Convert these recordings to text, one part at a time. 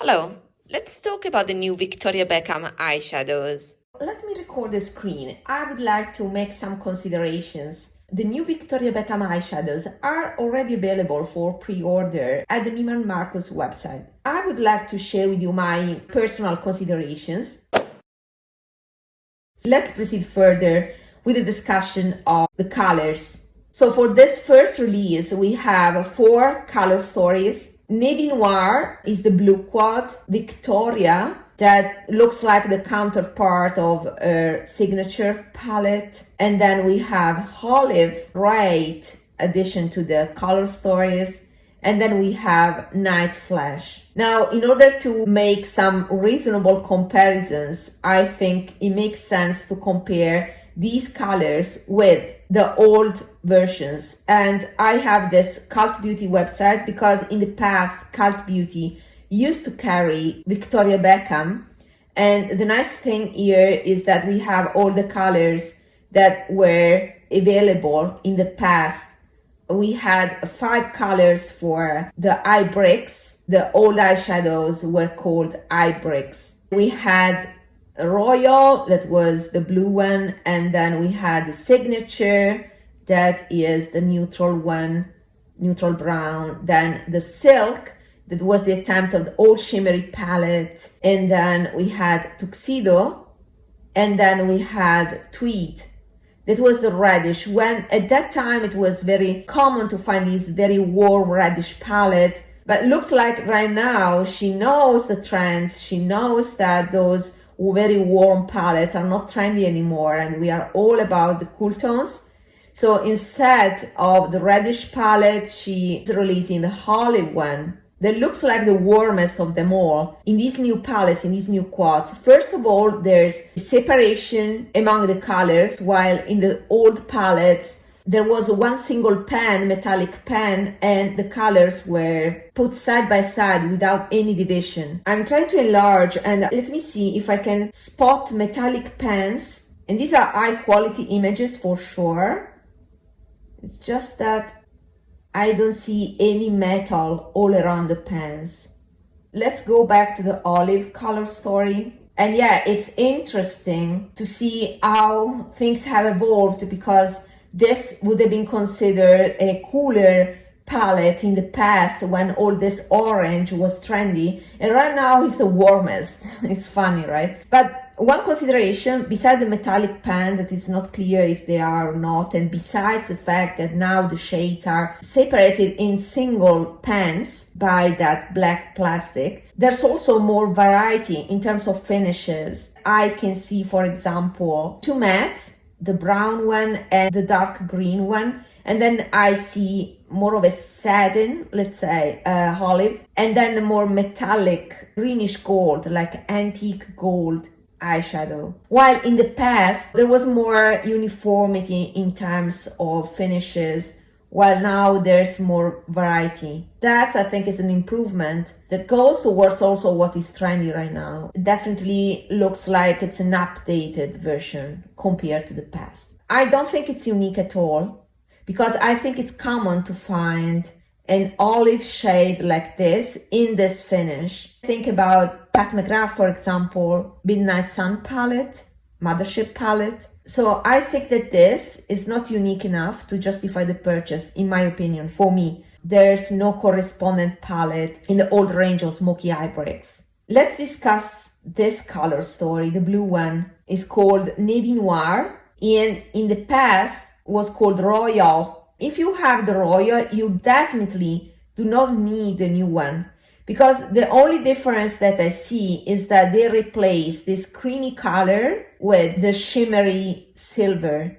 Hello, let's talk about the new Victoria Beckham eyeshadows. Let me record the screen. I would like to make some considerations. The new Victoria Beckham eyeshadows are already available for pre-order at the Neiman Marcus website. I would like to share with you my personal considerations. Let's proceed further with the discussion of the colors. So for this first release, we have 4 color stories. Navy Noir is the blue quad, Victoria, that looks like the counterpart of her signature palette. And then we have Olive, great addition to the color stories. And then we have Night Flash. Now, in order to make some reasonable comparisons, I think it makes sense to compare these colors with the old versions. And I have this Cult Beauty website because in the past, Cult Beauty used to carry Victoria Beckham. And the nice thing here is that we have all the colors that were available in the past. We had 5 colors for the eye bricks. The old eyeshadows were called eye bricks. We had Royal, that was the blue one, and then we had the Signature, that is the neutral one, neutral brown. Then the Silk, that was the attempt of the old shimmery palette. And then we had Tuxedo, and then we had Tweed. That was the reddish. When at that time it was very common to find these very warm reddish palettes, but it looks like right now she knows the trends. She knows that those very warm palettes are not trendy anymore, and we are all about the cool tones. So instead of the reddish palette, she is releasing the olive one that looks like the warmest of them all in these new palettes, in these new quads. First of all, there's separation among the colors, while in the old palettes there was one single pen, metallic pen, and the colors were put side by side without any division. I'm trying to enlarge, and let me see if I can spot metallic pens. And these are high quality images for sure. It's just that I don't see any metal all around the pens. Let's go back to the olive color story. And yeah, it's interesting to see how things have evolved, because this would have been considered a cooler palette in the past when all this orange was trendy, and right now it's the warmest. It's funny, right? But one consideration, besides the metallic pen that is not clear if they are or not, and besides the fact that now the shades are separated in single pens by that black plastic, there's also more variety in terms of finishes. I can see, for example, 2 mattes, the brown one and the dark green one, and then I see more of a satin, let's say olive, and then a more metallic greenish gold, like antique gold eyeshadow. While in the past there was more uniformity in terms of finishes, while now there's more variety. That, I think, is an improvement that goes towards also what is trendy right now. It definitely looks like it's an updated version compared to the past. I don't think it's unique at all, because I think it's common to find an olive shade like this in this finish. Think about Pat McGrath, for example, Midnight Sun palette, Mothership palette. So I think that this is not unique enough to justify the purchase, in my opinion. For me, there's no correspondent palette in the old range of Smoky eye bricks. Let's discuss this color story. The blue one is called Navy Noir, and in the past was called Royal. If you have the Royal, you definitely do not need the new one, because the only difference that I see is that they replace this creamy color with the shimmery silver.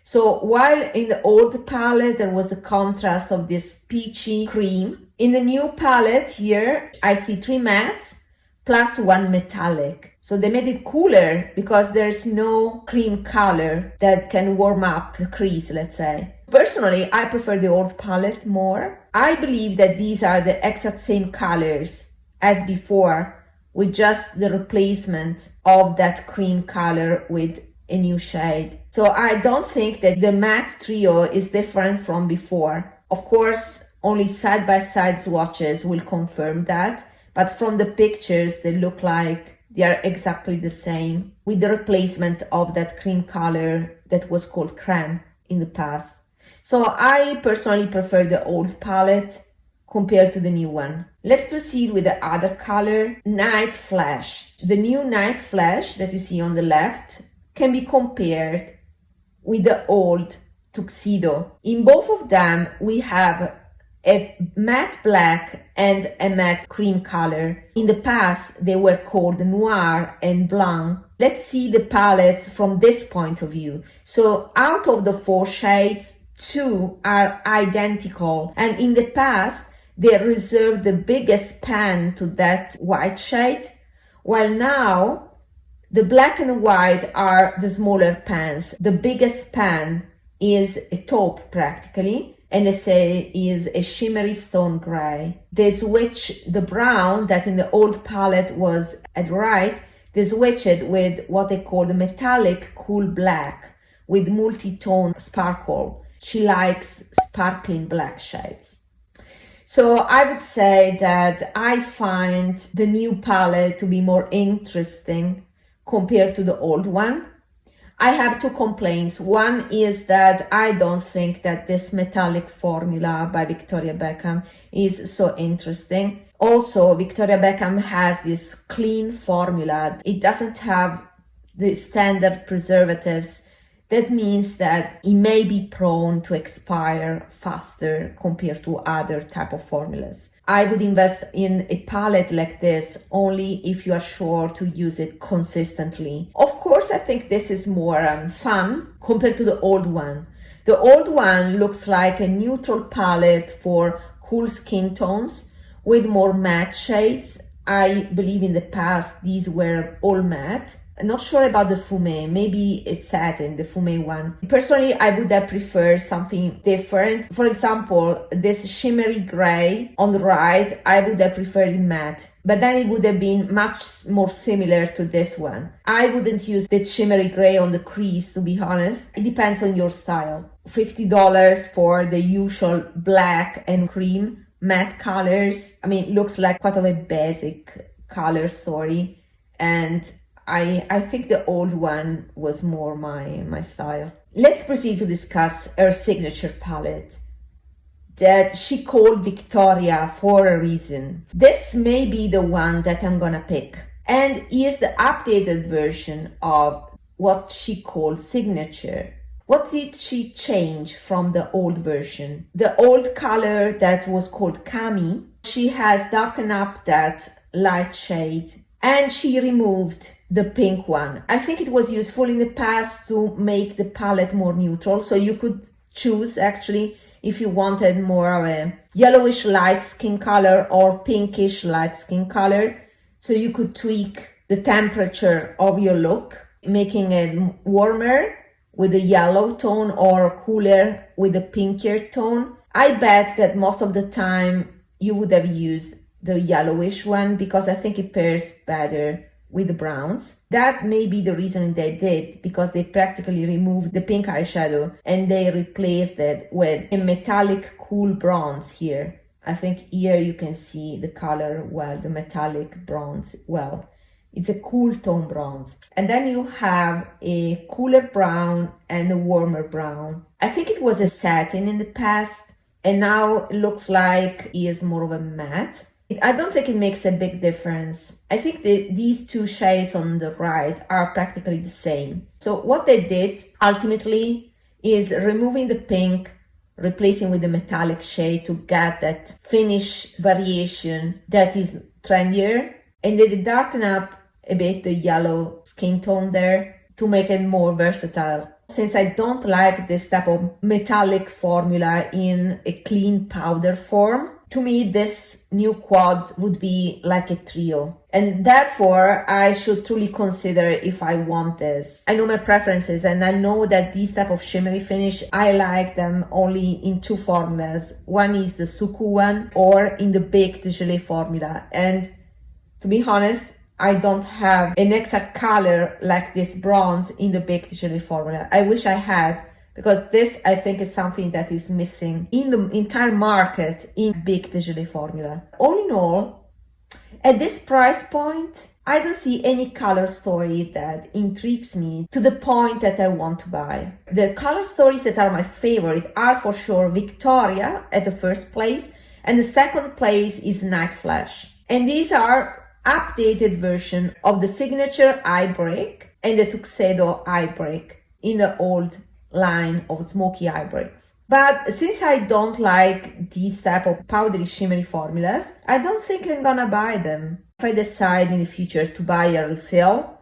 So while in the old palette there was the contrast of this peachy cream, in the new palette here I see 3 mattes plus 1 metallic. So they made it cooler because there's no cream color that can warm up the crease, let's say. Personally, I prefer the old palette more. I believe that these are the exact same colors as before, with just the replacement of that cream color with a new shade. So I don't think that the matte trio is different from before. Of course, only side-by-side swatches will confirm that, but from the pictures they look like they are exactly the same, with the replacement of that cream color that was called creme in the past. So I personally prefer the old palette compared to the new one. Let's proceed with the other color, Night Flash. The new Night Flash that you see on the left can be compared with the old Tuxedo. In both of them, we have a matte black and a matte cream color. In the past, they were called Noir and Blanc. Let's see the palettes from this point of view. So out of the 4 shades, 2 are identical. And in the past, they reserved the biggest pan to that white shade, while now the black and white are the smaller pans. The biggest pan is a taupe practically, and is a shimmery stone gray. They switch the brown that in the old palette was at right, they switch it with what they call the metallic cool black with multi-tone sparkle. She likes sparkling black shades. So I would say that I find the new palette to be more interesting compared to the old one. I have 2 complaints. One is that I don't think that this metallic formula by Victoria Beckham is so interesting. Also, Victoria Beckham has this clean formula. It doesn't have the standard preservatives. That means that it may be prone to expire faster compared to other type of formulas. I would invest in a palette like this only if you are sure to use it consistently. Of course, I think this is more fun compared to the old one. The old one looks like a neutral palette for cool skin tones with more matte shades. I believe in the past these were all matte. I'm not sure about the Fumé, maybe it's satin, the Fumé one. Personally, I would have preferred something different. For example, this shimmery gray on the right, I would have preferred it matte, but then it would have been much more similar to this one. I wouldn't use the shimmery gray on the crease, to be honest. It depends on your style. $50 for the usual black and cream matte colors. I mean, it looks like quite of a basic color story, and I think the old one was more my style. Let's proceed to discuss her signature palette that she called Victoria for a reason. This may be the one that I'm gonna pick, and is the updated version of what she called signature. What did she change from the old version? The old color that was called Cami, she has darkened up that light shade, and she removed the pink one. I think it was useful in the past to make the palette more neutral, so you could choose actually if you wanted more of a yellowish light skin color or pinkish light skin color. So you could tweak the temperature of your look, making it warmer with a yellow tone or cooler with a pinkier tone. I bet that most of the time you would have used the yellowish one because I think it pairs better with the browns. That may be the reason they did, because they practically removed the pink eyeshadow and they replaced it with a metallic cool bronze here. I think here you can see the color well, the metallic bronze well. It's a cool tone bronze. And then you have a cooler brown and a warmer brown. I think it was a satin in the past, and now it looks like it is more of a matte. I don't think it makes a big difference. I think these 2 shades on the right are practically the same. So what they did ultimately is removing the pink, replacing with the metallic shade to get that finish variation that is trendier. And they darken up a bit the yellow skin tone there to make it more versatile. Since I don't like this type of metallic formula in a clean powder form, to me this new quad would be like a trio, and therefore I should truly consider if I want this. I know my preferences, and I know that these type of shimmery finish, I like them only in 2 formulas. One is the Suku one, or in the Baked Gelée formula, and to be honest, I don't have an exact color like this bronze in the Baked Gelée formula. I wish I had, because this, I think, is something that is missing in the entire market in Baked Gelée formula. All in all, At this price point, I don't see any color story that intrigues me to the point that I want to buy. The color stories that are my favorite are for sure Victoria at the first place, and the second place is Night Flash. And these are updated version of the signature eye break and the tuxedo eye break in the old line of Smoky eye breaks. But since I don't like these type of powdery shimmery formulas, I don't think I'm gonna buy them. If I decide in the future to buy a refill,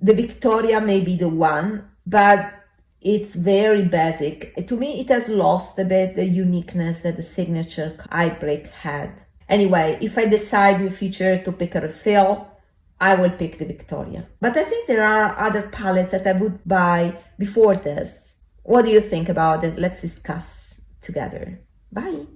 the Victoria may be the one, but it's very basic. To me, it has lost a bit the uniqueness that the signature eye break had. Anyway, if I decide in the future to pick a refill, I will pick the Victoria. But I think there are other palettes that I would buy before this. What do you think about it? Let's discuss together. Bye.